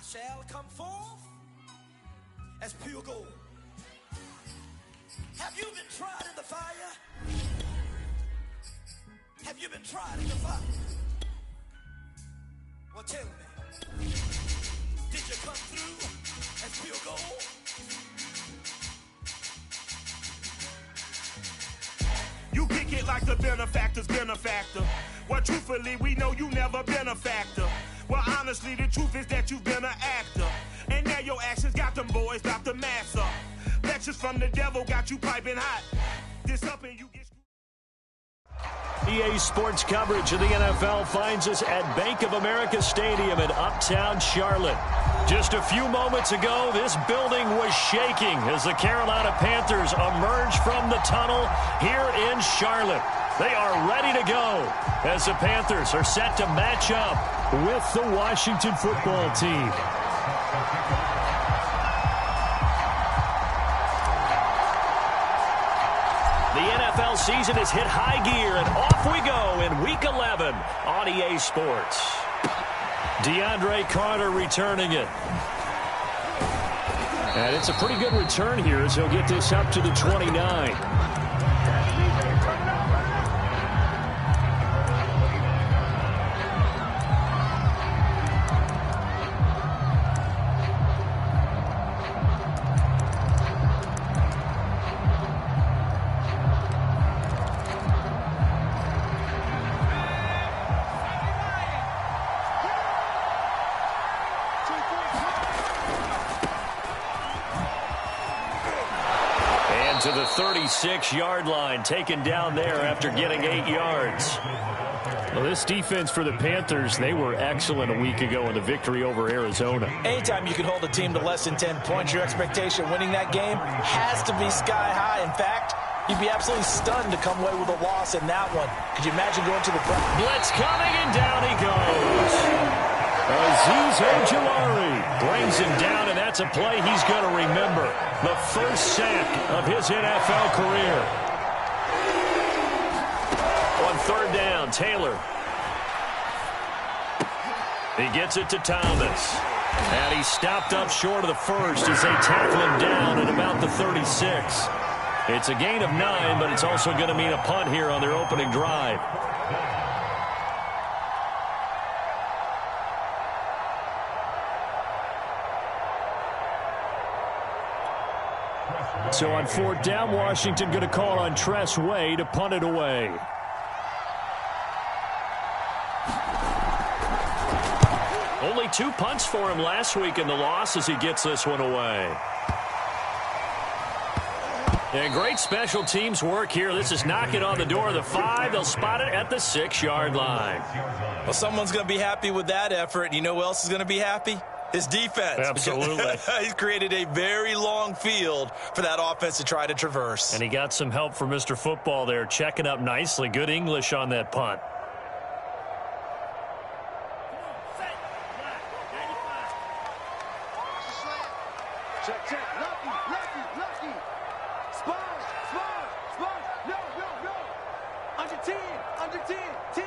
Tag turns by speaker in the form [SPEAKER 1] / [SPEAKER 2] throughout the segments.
[SPEAKER 1] I shall come forth as pure gold. Have you been tried in the fire? Have you been tried in the fire? Well, tell me, did you come through as pure gold?
[SPEAKER 2] You kick it like the benefactor's benefactor. Well, truthfully, we know you never been a factor. Well, honestly, the truth is that you've been an actor. And now your actions got them boys about to mass up. Lectures from the devil got you piping hot. This up and you get...
[SPEAKER 3] EA Sports coverage of the NFL finds us at Bank of America Stadium in Uptown Charlotte. Just a few moments ago, this building was shaking as the Carolina Panthers emerged from the tunnel here in Charlotte. They are ready to go as the Panthers are set to match up with the Washington football team. The NFL season has hit high gear, and off we go in Week 11 on EA Sports. DeAndre Carter returning it. And it's a pretty good return here as he'll get this up to the 29. To the 36-yard line, taken down there after getting 8 yards. Well, this defense for the Panthers, they were excellent a week ago in the victory over Arizona.
[SPEAKER 4] Anytime you can hold a team to less than 10 points, your expectation winning that game has to be sky high. In fact, you'd be absolutely stunned to come away with a loss in that one. Could you imagine going to the
[SPEAKER 3] blitz coming, and down he goes. Azeez Ojulari brings him down, and that's a play he's going to remember. The first sack of his NFL career. On third down, Taylor. He gets it to Thomas. And he stopped up short of the first as they tackle him down at about the 36. It's a gain of 9, but it's also going to mean a punt here on their opening drive. So on fourth down, Washington going to call on Tress Way to punt it away. Only 2 punts for him last week in the loss as he gets this one away. And great special teams work here. This is knocking on the door of the 5. They'll spot it at the 6-yard line.
[SPEAKER 4] Well, someone's going to be happy with that effort. You know who else is going to be happy? His defense.
[SPEAKER 3] Absolutely.
[SPEAKER 4] He's created a very long field for that offense to try to traverse.
[SPEAKER 3] And he got some help from Mr. Football there, checking up nicely. Good English on that punt.
[SPEAKER 5] Check. Lucky. Spot. No. Under 10. 10.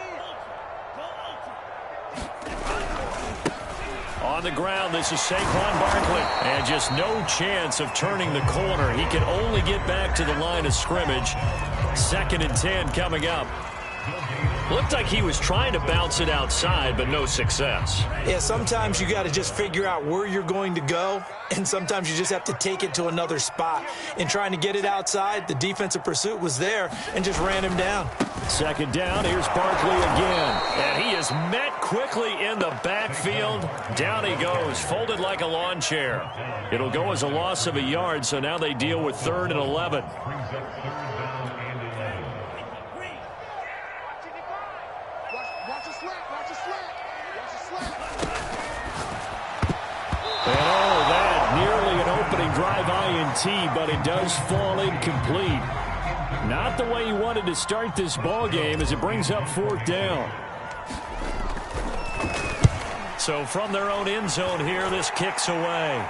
[SPEAKER 3] On the ground, this is Saquon Barkley. And just no chance of turning the corner. He can only get back to the line of scrimmage. 2nd and 10 coming up. Looked like he was trying to bounce it outside, but no success.
[SPEAKER 4] Yeah, sometimes you got to just figure out where you're going to go, and sometimes you just have to take it to another spot. In trying to get it outside, the defensive pursuit was there and just ran him down.
[SPEAKER 3] 2nd down, here's Barkley again. And he is met quickly in the backfield. Down he goes, folded like a lawn chair. It'll go as a loss of a yard, so now they deal with 3rd and 11. And that nearly an opening drive INT, but it does fall incomplete. Not the way he wanted to start this ball game as it brings up 4th down. So from their own end zone here, this kicks away.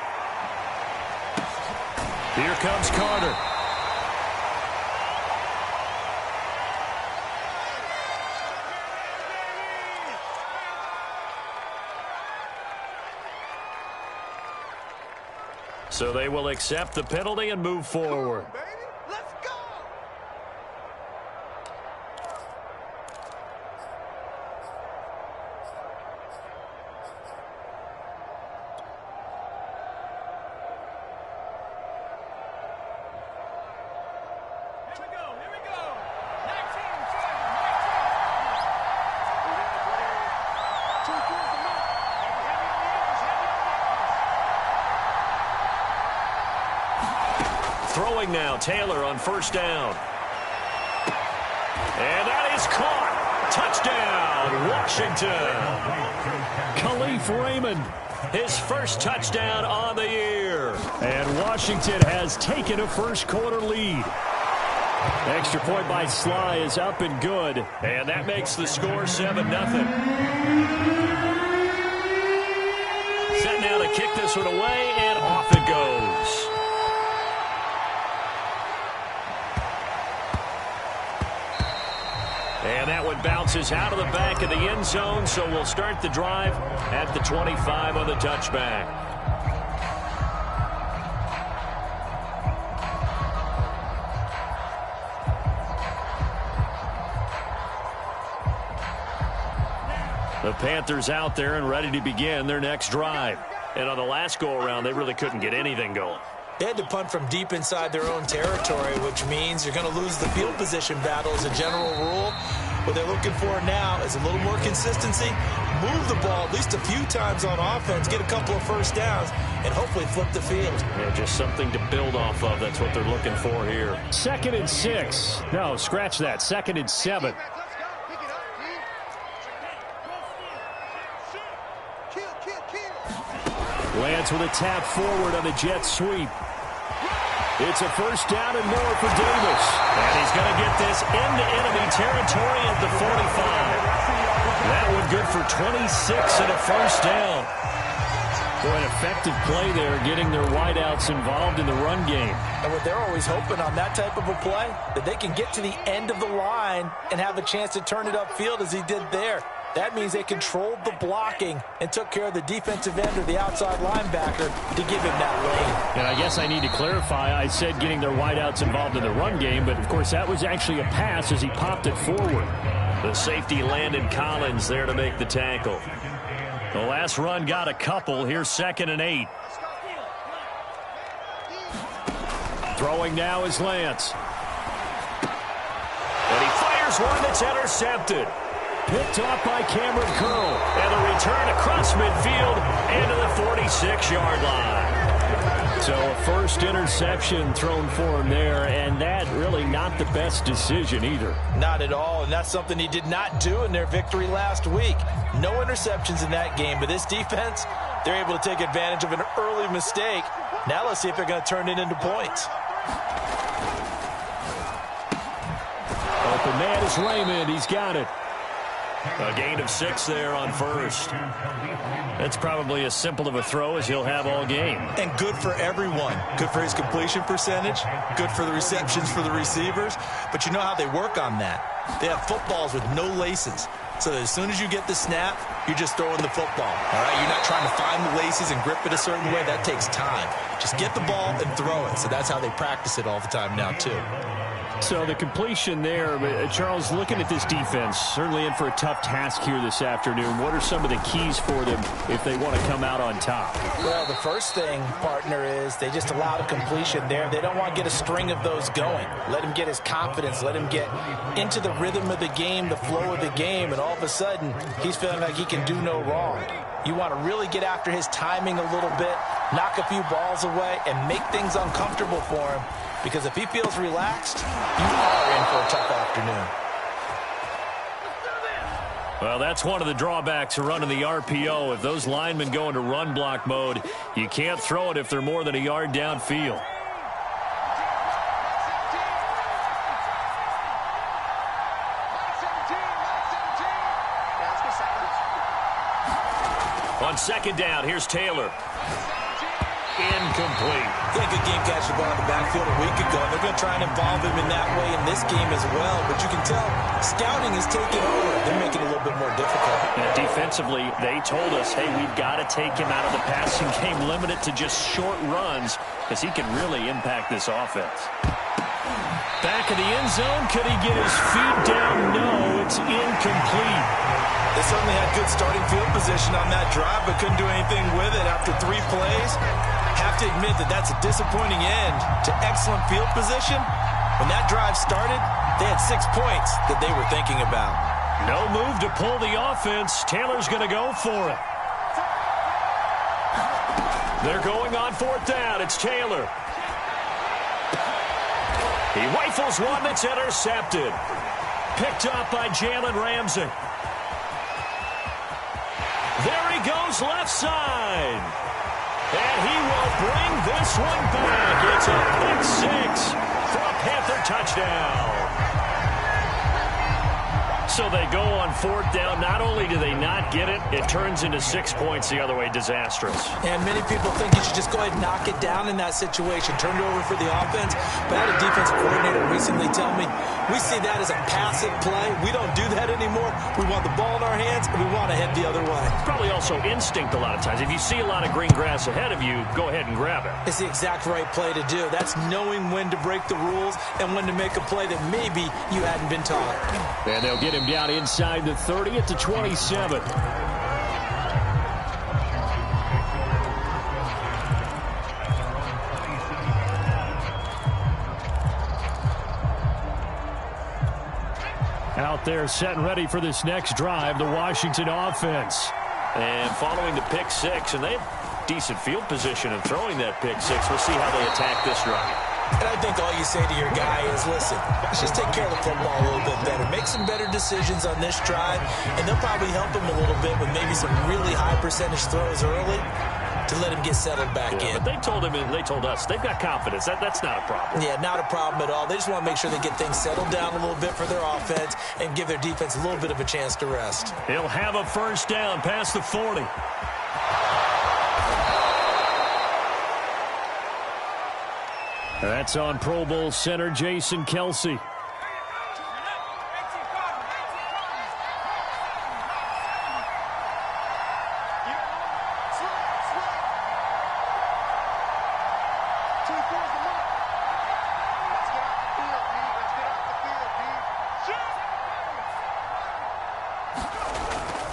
[SPEAKER 3] Here comes Carter. So they will accept the penalty and move forward.
[SPEAKER 5] Let's go.
[SPEAKER 1] Here we go. 19, 7, 19. 2 through the mark. Heavy on the edges, heavy on the edges.
[SPEAKER 3] Throwing now, Taylor on first down. And that is caught. Touchdown, Washington. Khalif Raymond, his first touchdown on the year. And Washington has taken a first-quarter lead. Extra point by Sly is up and good. And that makes the score 7-0. Set now to kick this one away, and off it goes. And that one bounces out of the back of the end zone, so we'll start the drive at the 25 on the touchback. The Panthers out there and ready to begin their next drive. And on the last go-around, they really couldn't get anything going.
[SPEAKER 4] They had to punt from deep inside their own territory, which means you're going to lose the field position battle as a general rule. What they're looking for now is a little more consistency, move the ball at least a few times on offense, get a couple of first downs, and hopefully flip the field.
[SPEAKER 3] Yeah, just something to build off of. That's what they're looking for here. 2nd and 6. No, scratch that. 2nd and 7.
[SPEAKER 5] Let's go. Pick it up, G. Kill.
[SPEAKER 3] Lance with a tap forward on the jet sweep. It's a first down and more for Davis. And he's going to get this into enemy territory at the 45. That one good for 26 and a first down. Boy, an effective play there, getting their wideouts involved in the run game.
[SPEAKER 4] And what they're always hoping on that type of a play, that they can get to the end of the line and have a chance to turn it upfield as he did there. That means they controlled the blocking and took care of the defensive end or the outside linebacker to give him that lane.
[SPEAKER 3] And I guess I need to clarify, I said getting their wideouts involved in the run game, but of course that was actually a pass as he popped it forward. The safety Landon Collins there to make the tackle. The last run got a couple. Here's 2nd and 8. Throwing now is Lance. And he fires one that's intercepted. Picked off by Cameron Curl. And the return across midfield into the 46-yard line. So a first interception thrown for him there, and that really not the best decision either.
[SPEAKER 4] Not at all, and that's something he did not do in their victory last week. No interceptions in that game, but this defense, they're able to take advantage of an early mistake. Now let's see if they're going to turn it into points.
[SPEAKER 3] Open man is Raymond. He's got it. A gain of 6 there on first. That's probably as simple of a throw as he'll have all game.
[SPEAKER 4] And good for everyone. Good for his completion percentage. Good for the receptions for the receivers. But you know how they work on that. They have footballs with no laces. So that as soon as you get the snap, you're just throwing the football. All right? You're not trying to find the laces and grip it a certain way. That takes time. Just get the ball and throw it. So that's how they practice it all the time now, too.
[SPEAKER 3] So the completion there, Charles, looking at this defense, certainly in for a tough task here this afternoon. What are some of the keys for them if they want to come out on top?
[SPEAKER 4] Well, the first thing, partner, is they just allow the completion there. They don't want to get a string of those going. Let him get his confidence. Let him get into the rhythm of the game, the flow of the game, and all of a sudden, he's feeling like he can do no wrong. You want to really get after his timing a little bit, knock a few balls away, and make things uncomfortable for him. Because if he feels relaxed, you are in for a tough afternoon.
[SPEAKER 3] Well, that's one of the drawbacks of running the RPO. If those linemen go into run block mode, you can't throw it if they're more than a yard downfield. On 2nd down, here's Taylor. incomplete.
[SPEAKER 4] Yeah, good game catching the ball in the backfield a week ago. They're going to try and involve him in that way in this game as well. But you can tell scouting is taking over. They're making it a little bit more difficult.
[SPEAKER 3] And defensively, they told us, hey, we've got to take him out of the passing game, limit it to just short runs, because he can really impact this offense. Back in the end zone, could he get his feet down? No, it's incomplete.
[SPEAKER 4] They certainly had good starting field position on that drive, but couldn't do anything with it after 3 plays. Have to admit that that's a disappointing end to excellent field position. When that drive started, they had 6 points that they were thinking about.
[SPEAKER 3] No move to pull the offense. Taylor's going to go for it. They're going on 4th down. It's Taylor. He rifles one that's intercepted. Picked up by Jalen Ramsey. There he goes left side. And he will bring this one back. It's a pick 6 for a Panther touchdown. So they go on 4th down. Not only do they not get it, it turns into 6 points the other way. Disastrous.
[SPEAKER 4] And many people think you should just go ahead and knock it down in that situation. Turn it over for the offense. But I had a defensive coordinator recently tell me, we see that as a passive play. We don't do that anymore. We want the ball in our hands, and we want to head the other way.
[SPEAKER 3] It's probably also instinct a lot of times. If you see a lot of green grass ahead of you, go ahead and grab it.
[SPEAKER 4] It's the exact right play to do. That's knowing when to break the rules and when to make a play that maybe you hadn't been taught.
[SPEAKER 3] And they'll get him down inside the 30 at the 27. Out there set and ready for this next drive, the Washington offense. And following the pick 6, and they have decent field position of throwing that pick 6. We'll see how they attack this drive.
[SPEAKER 4] And I think all you say to your guy is, listen, let's just take care of the football a little bit better. Make some better decisions on this drive, and they'll probably help him a little bit with maybe some really high percentage throws early to let him get settled back in.
[SPEAKER 3] But they told him, and they told us, they've got confidence. That's not a problem.
[SPEAKER 4] Yeah, not a problem at all. They just want to make sure they get things settled down a little bit for their offense and give their defense a little bit of a chance to rest.
[SPEAKER 3] He'll have a first down past the 40. That's on Pro Bowl center Jason Kelsey.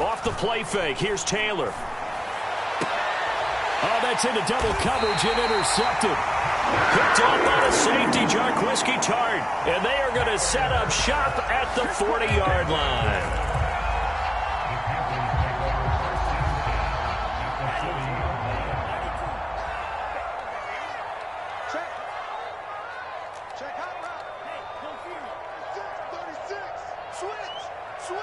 [SPEAKER 3] Off the play fake, here's Taylor. Oh, that's into double coverage and intercepted. Picked up by the safety, Jarquiski Tart. And they are going to set up shop at the 40-yard line.
[SPEAKER 5] Check hot route. Hey, no fear. 36. Switch.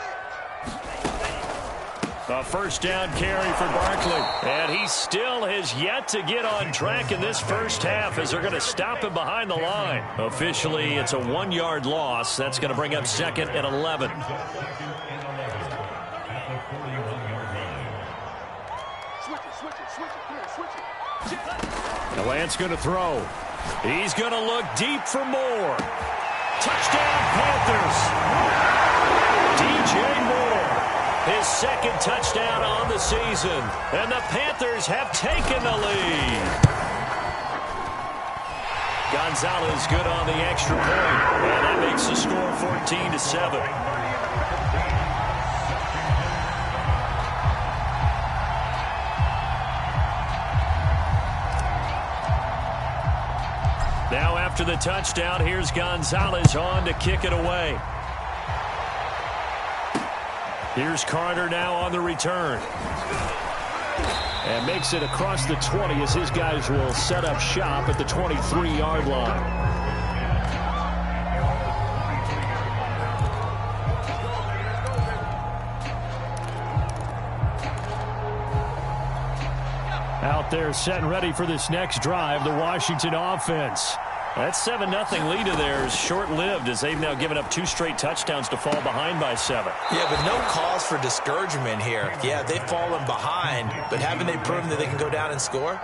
[SPEAKER 3] A first down carry for Barkley. And he still has yet to get on track in this first half as they're going to stop him behind the line. Officially, it's a 1-yard loss. That's going to bring up 2nd and 11. The Lance going to throw. He's going to look deep for more. Touchdown, Panthers. DJ Moore. His 2nd touchdown on the season. And the Panthers have taken the lead. Gonzalez good on the extra point. And that makes the score 14-7. Now after the touchdown, here's Gonzalez on to kick it away. Here's Carter now on the return. And makes it across the 20 as his guys will set up shop at the 23-yard line. Out there set and ready for this next drive, the Washington offense. That 7-0 lead of theirs short-lived as they've now given up 2 straight touchdowns to fall behind by 7.
[SPEAKER 4] Yeah, but no cause for discouragement here. Yeah, they've fallen behind, but haven't they proven that they can go down and score?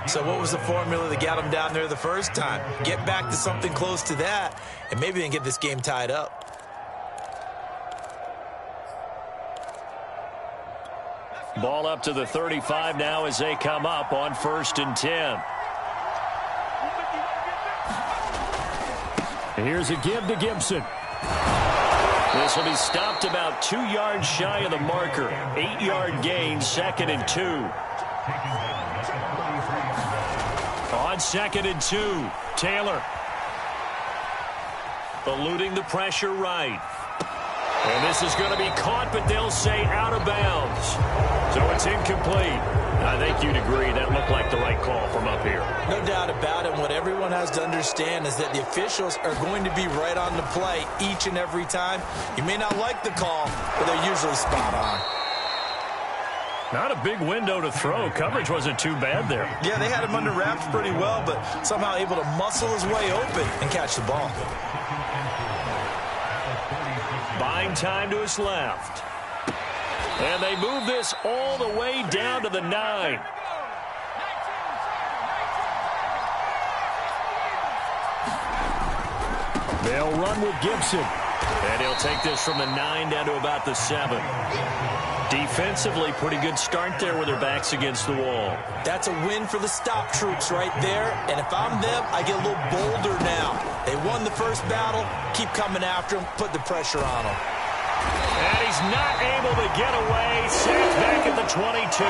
[SPEAKER 4] So what was the formula that got them down there the first time? Get back to something close to that, and maybe then get this game tied up.
[SPEAKER 3] Ball up to the 35 now as they come up on 1st and 10. Here's a give to Gibson. This will be stopped about 2 yards shy of the marker. 8-yard gain, 2nd and 2. On 2nd and 2, Taylor. Eluding the pressure right. And this is going to be caught, but they'll say out of bounds. So it's incomplete. I think you'd agree that looked like the right call from up here.
[SPEAKER 4] No doubt about it. What everyone has to understand is that the officials are going to be right on the play each and every time. You may not like the call, but they're usually spot on.
[SPEAKER 3] Not a big window to throw. Coverage wasn't too bad there.
[SPEAKER 4] Yeah, they had him under wraps pretty well, but somehow able to muscle his way open and catch the ball.
[SPEAKER 3] Buying time to his left. And they move this all the way down to the 9. They'll run with Gibson. And he'll take this from the 9 down to about the 7. Defensively, pretty good start there with their backs against the wall.
[SPEAKER 4] That's a win for the stop troops right there. And if I'm them, I get a little bolder now. They won the first battle. Keep coming after them. Put the pressure on them.
[SPEAKER 3] And he's not able to get away. Sacked back at the 22.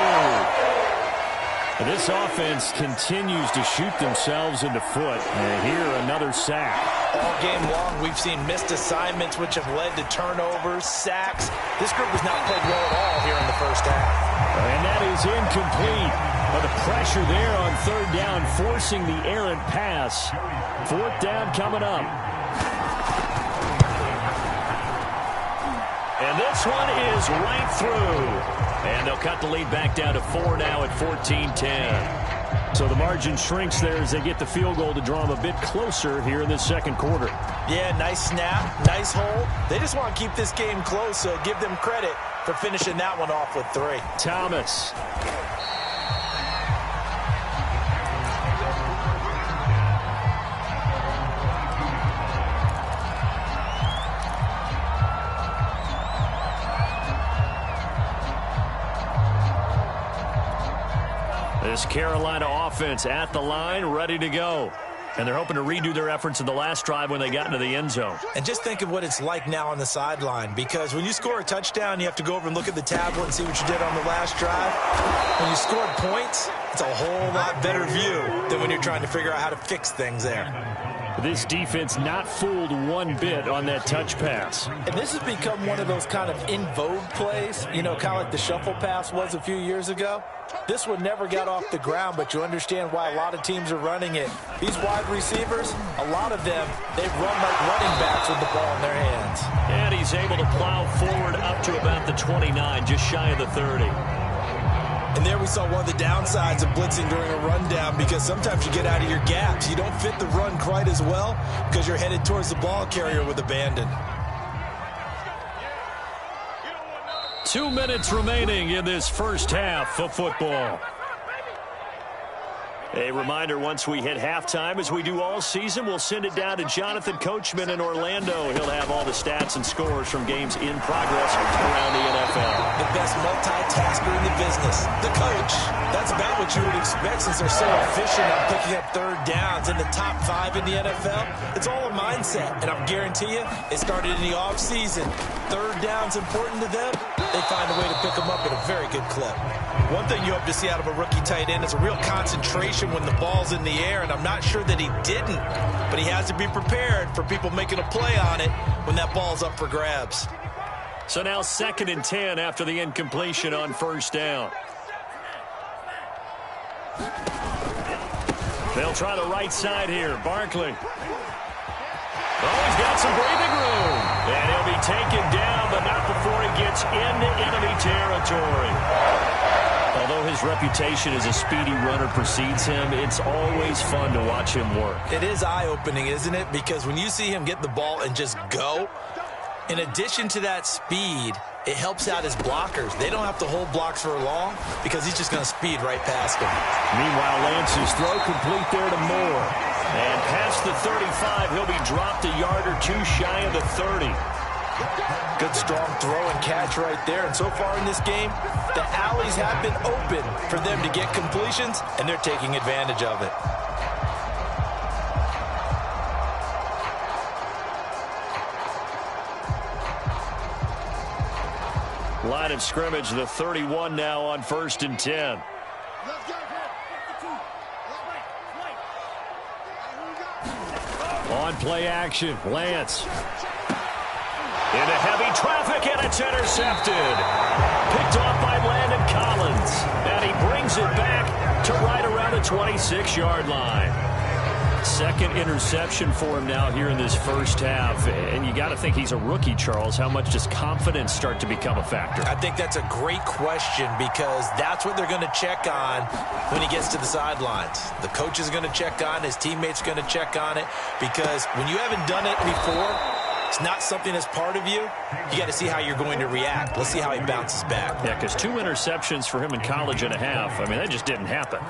[SPEAKER 3] And this offense continues to shoot themselves in the foot. And here, another sack.
[SPEAKER 4] All game long, we've seen missed assignments, which have led to turnovers, sacks. This group has not played well at all here in the first half.
[SPEAKER 3] And that is incomplete. But the pressure there on 3rd down, forcing the errant pass. 4th down coming up. And this one is right through. And they'll cut the lead back down to 4 now at 14-10. So the margin shrinks there as they get the field goal to draw them a bit closer here in the 2nd quarter.
[SPEAKER 4] Yeah, nice snap, nice hold. They just want to keep this game close, so give them credit for finishing that one off with 3.
[SPEAKER 3] Thomas. This Carolina offense at the line, ready to go. And they're hoping to redo their efforts in the last drive when they got into the end zone.
[SPEAKER 4] And just think of what it's like now on the sideline, because when you score a touchdown, you have to go over and look at the tablet and see what you did on the last drive. When you scored points, it's a whole lot better view than when you're trying to figure out how to fix things there.
[SPEAKER 3] This defense not fooled one bit on that touch pass.
[SPEAKER 4] And this has become one of those kind of in vogue plays, you know, kind of like the shuffle pass was a few years ago. This one never got off the ground, but you understand why a lot of teams are running it. These wide receivers, a lot of them, they run like running backs with the ball in their hands.
[SPEAKER 3] And he's able to plow forward up to about the 29, just shy of the 30.
[SPEAKER 4] And there we saw one of the downsides of blitzing during a rundown, because sometimes you get out of your gaps. You don't fit the run quite as well because you're headed towards the ball carrier with abandon.
[SPEAKER 3] 2 minutes remaining in this first half of football. A reminder, once we hit halftime, as we do all season, we'll send it down to Jonathan Coachman in Orlando. He'll have all the stats and scores from games in progress around the NFL.
[SPEAKER 4] The best multitasker in the business, the coach. That's about what you would expect since they're so efficient at picking up 3rd downs in the top 5 in the NFL. It's all a mindset, and I guarantee you, it started in the offseason. 3rd down's important to them. They find a way to pick them up at a very good clip. One thing you hope to see out of a rookie tight end is a real concentration when the ball's in the air, and I'm not sure that he didn't, but he has to be prepared for people making a play on it when that ball's up for grabs.
[SPEAKER 3] So now 2nd and 10 after the incompletion on 1st down. They'll try the right side here. Barkley. Oh, he's got some breathing room. And he'll be taken down, but not before he gets into enemy territory. Although his reputation as a speedy runner precedes him, it's always fun to watch him work.
[SPEAKER 4] It is eye-opening, isn't it? Because when you see him get the ball and just go, in addition to that speed, it helps out his blockers. They don't have to hold blocks for long because he's just going to speed right past them.
[SPEAKER 3] Meanwhile, Lance's throw complete there to Moore. And past the 35, he'll be dropped a yard or two shy of the 30.
[SPEAKER 4] Good strong throw and catch right there. And so far in this game, the alleys have been open for them to get completions, and they're taking advantage of it.
[SPEAKER 3] Line of scrimmage, the 31 now on 1st and 10. On play action, Lance. Into heavy traffic, and it's intercepted. Picked off by Landon Collins. And he brings it back to right around the 26-yard line. Second interception for him now here in this first half. And you got to think he's a rookie, Charles. How much does confidence start to become a factor?
[SPEAKER 4] I think that's a great question because that's what they're going to check on when he gets to the sidelines. The coach is going to check on, his teammates are going to check on it, because when you haven't done it before, it's not something that's part of you. You got to see how you're going to react. Let's see how he bounces back.
[SPEAKER 3] Yeah, because 2 interceptions for him in college and a half. I mean, that just didn't happen.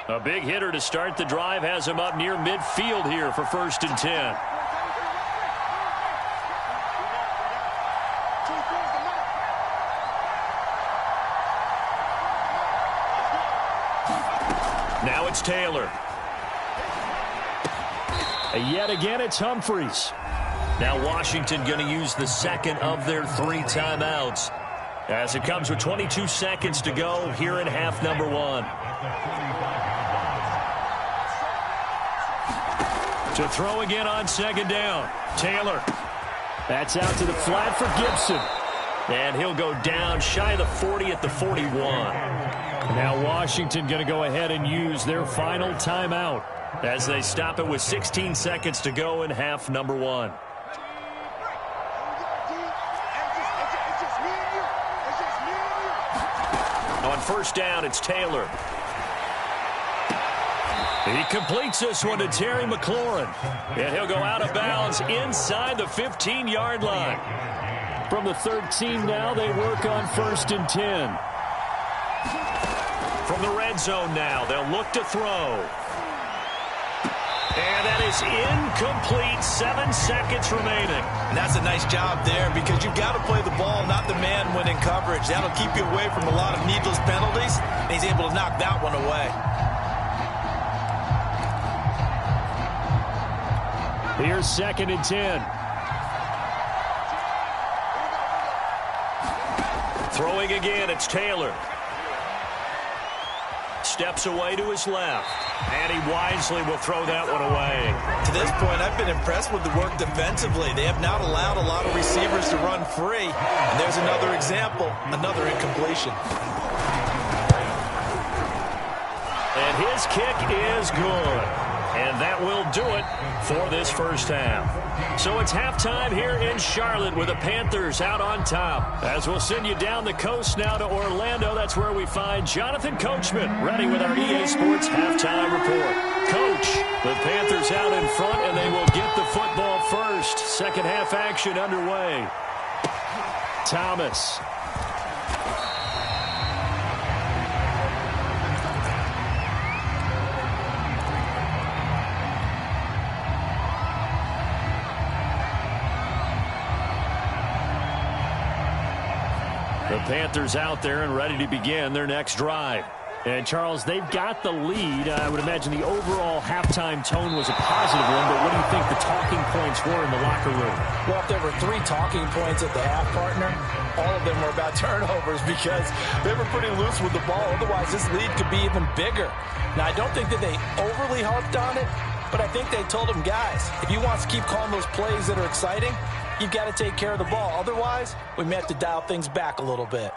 [SPEAKER 3] A big hitter to start the drive has him up near midfield here for 1st and 10. Now it's Taylor. Yet again, it's Humphreys. Now Washington going to use the second of their 3 timeouts as it comes with 22 seconds to go here in half number 1. To throw again on 2nd down. Taylor. That's out to the flat for Gibson. And he'll go down shy of the 40 at the 41. Now Washington going to go ahead and use their final timeout as they stop it with 16 seconds to go in half number 1. On 1st down, it's Taylor. He completes this one to Terry McLaurin. And he'll go out of bounds inside the 15-yard line. From the 13 now, they work on 1st and 10. From the red zone now, they'll look to throw. And that is incomplete. 7 seconds remaining.
[SPEAKER 4] And that's a nice job there because you've got to play the ball, not the man when in coverage. That'll keep you away from a lot of needless penalties. And he's able to knock that one away.
[SPEAKER 3] Here's 2nd and 10. Throwing again, it's Taylor. Steps away to his left. And he wisely will throw that one away.
[SPEAKER 4] To this point, I've been impressed with the work defensively. They have not allowed a lot of receivers to run free. And there's another example, another incompletion.
[SPEAKER 3] And his kick is good. And that will do it for this first half. So it's halftime here in Charlotte with the Panthers out on top. As we'll send you down the coast now to Orlando, that's where we find Jonathan Coachman ready with our EA Sports halftime report. Coach, the Panthers out in front, and they will get the football first. Second half action underway. Thomas. The Panthers out there and ready to begin their next drive. And, Charles, they've got the lead. I would imagine the overall halftime tone was a positive one, but what do you think the talking points were in the locker room?
[SPEAKER 4] Well, if there were 3 talking points at the half, partner, all of them were about turnovers because they were pretty loose with the ball. Otherwise, this lead could be even bigger. Now, I don't think that they overly harped on it, but I think they told them, guys, if you want to keep calling those plays that are exciting, you've got to take care of the ball. Otherwise, we may have to dial things back a little bit.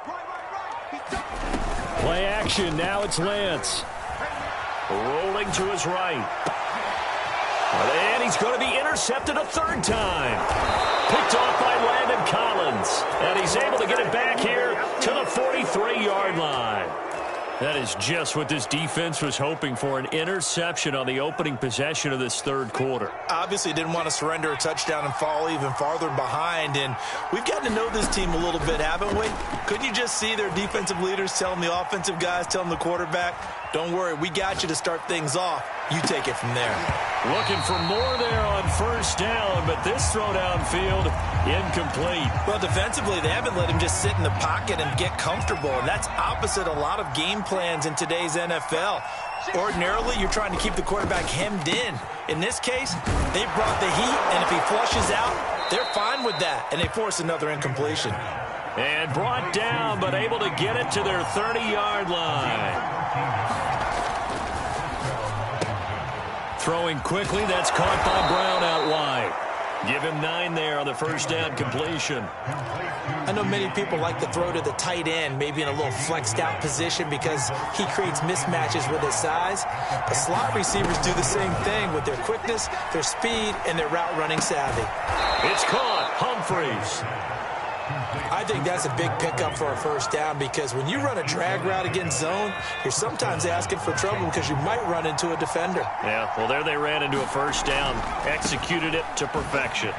[SPEAKER 3] Play action. Now it's Lance. Rolling to his right. And he's going to be intercepted a 3rd time. Picked off by Landon Collins. And he's able to get it back here to the 43-yard line. That is just what this defense was hoping for, an interception on the opening possession of this third quarter.
[SPEAKER 4] Obviously didn't want to surrender a touchdown and fall even farther behind, and we've gotten to know this team a little bit, haven't we? Couldn't you just see their defensive leaders telling the offensive guys, telling the quarterback, don't worry, we got you to start things off. You take it from there.
[SPEAKER 3] Looking for more there on first down, but this throw downfield, incomplete.
[SPEAKER 4] Well, defensively, they haven't let him just sit in the pocket and get comfortable, and that's opposite a lot of game plans in today's NFL. Ordinarily, you're trying to keep the quarterback hemmed in. In this case, they brought the heat, and if he flushes out, they're fine with that, and they force another incompletion.
[SPEAKER 3] And brought down, but able to get it to their 30-yard line. Throwing quickly, that's caught by Brown out wide. Give him 9 there on the first down completion.
[SPEAKER 4] I know many people like to throw to the tight end, maybe in a little flexed out position because he creates mismatches with his size. The slot receivers do the same thing with their quickness, their speed, and their route running savvy.
[SPEAKER 3] It's caught. Humphreys.
[SPEAKER 4] I think that's a big pickup for a first down because when you run a drag route against zone, you're sometimes asking for trouble because you might run into a defender.
[SPEAKER 3] Yeah, well, there they ran into a first down, executed it to perfection.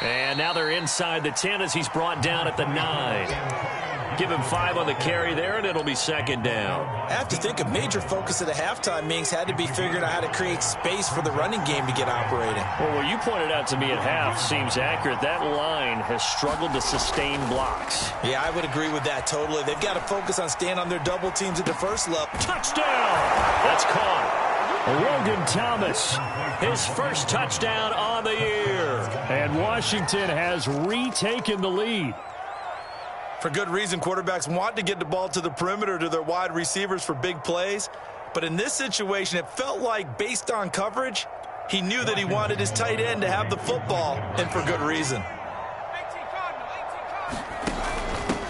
[SPEAKER 3] And now they're inside the 10 as he's brought down at the 9. Give him 5 on the carry there, and it'll be second down.
[SPEAKER 4] I have to think a major focus of the halftime meetings had to be figuring out how to create space for the running game to get operating.
[SPEAKER 3] Well, what you pointed out to me at half seems accurate. That line has struggled to sustain blocks.
[SPEAKER 4] Yeah, I would agree with that totally. They've got to focus on staying on their double teams at the first level.
[SPEAKER 3] Touchdown! That's caught. Logan Thomas, his first touchdown on the year. And Washington has retaken the lead.
[SPEAKER 4] For good reason, quarterbacks want to get the ball to the perimeter to their wide receivers for big plays. But in this situation, it felt like, based on coverage, he knew that he wanted his tight end to have the football, and for good reason.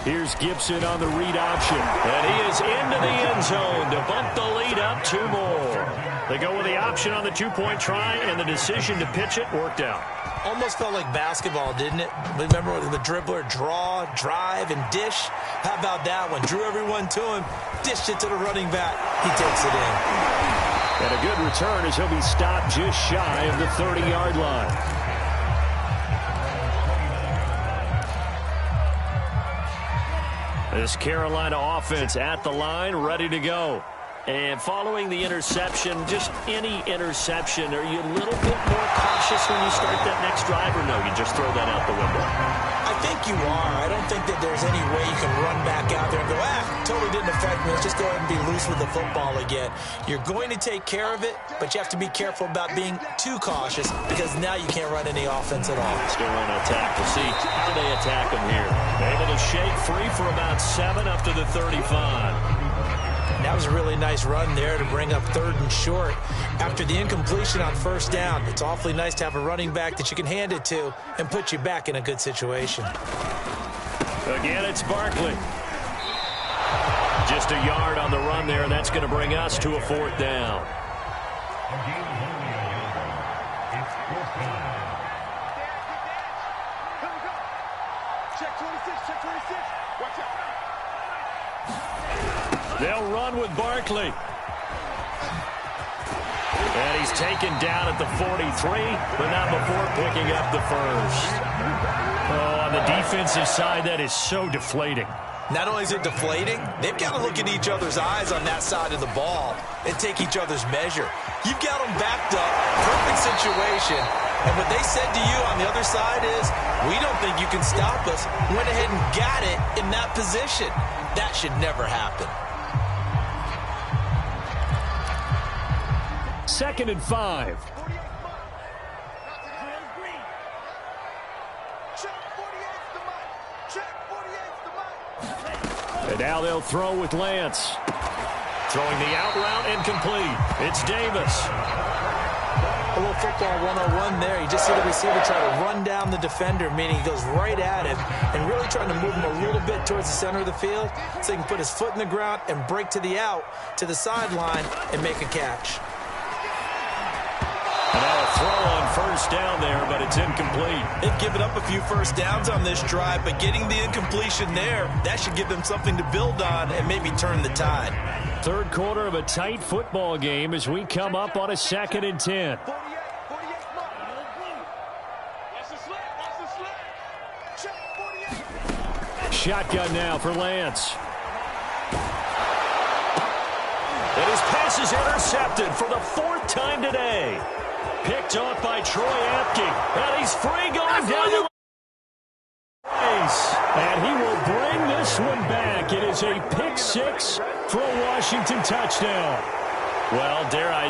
[SPEAKER 3] Here's Gibson on the read option. And he is into the end zone to bump the lead up 2 more. They go with the option on the 2-point try, and the decision to pitch it worked out.
[SPEAKER 4] Almost felt like basketball, didn't it? Remember the dribbler, draw, drive, and dish? How about that one? Drew everyone to him, dished it to the running back. He takes it in.
[SPEAKER 3] And a good return as he'll be stopped just shy of the 30-yard line. This Carolina offense at the line, ready to go. And following the interception, just any interception, are you a little bit more cautious when you start that next drive, or no, you just throw that out the window?
[SPEAKER 4] I think you are. I don't think that there's any way you can run back out there and go, totally didn't affect me. Let's just go ahead and be loose with the football again. You're going to take care of it, but you have to be careful about being too cautious because now you can't run any offense at all.
[SPEAKER 3] Still want to attack. We'll see how they attack them here. Able to shake free for about 7 up to the 35.
[SPEAKER 4] That was a really nice run there to bring up 3rd and short. After the incompletion on first down, it's awfully nice to have a running back that you can hand it to and put you back in a good situation.
[SPEAKER 3] Again, it's Barkley. Just a yard on the run there, and that's going to bring us to a 4th down.
[SPEAKER 5] Check 26, check 26. Watch out.
[SPEAKER 3] They'll run with Barkley. And he's taken down at the 43, but not before picking up the first. Oh, on the defensive side, that is so deflating.
[SPEAKER 4] Not only is it deflating, they've got to look in each other's eyes on that side of the ball and take each other's measure. You've got them backed up, perfect situation, and what they said to you on the other side is, we don't think you can stop us. Went ahead and got it in that position. That should never happen.
[SPEAKER 3] 2nd and 5. And now they'll throw with Lance. Throwing the out route incomplete. It's Davis.
[SPEAKER 4] A little football 101 there. You just see the receiver try to run down the defender, meaning he goes right at him and really trying to move him a little bit towards the center of the field so he can put his foot in the ground and break to the out, to the sideline, and make a catch.
[SPEAKER 3] And now a throw on first down there, but it's incomplete.
[SPEAKER 4] They've given up a few first downs on this drive, but getting the incompletion there, that should give them something to build on and maybe turn the tide.
[SPEAKER 3] Third quarter of a tight football game as we come up on a 2nd and 10. Shotgun now for Lance. And his pass is intercepted for the 4th time today. Picked off by Troy Apke. And he's free going down the place. And he will bring this one back. It is a pick 6 for a Washington touchdown. Well, dare I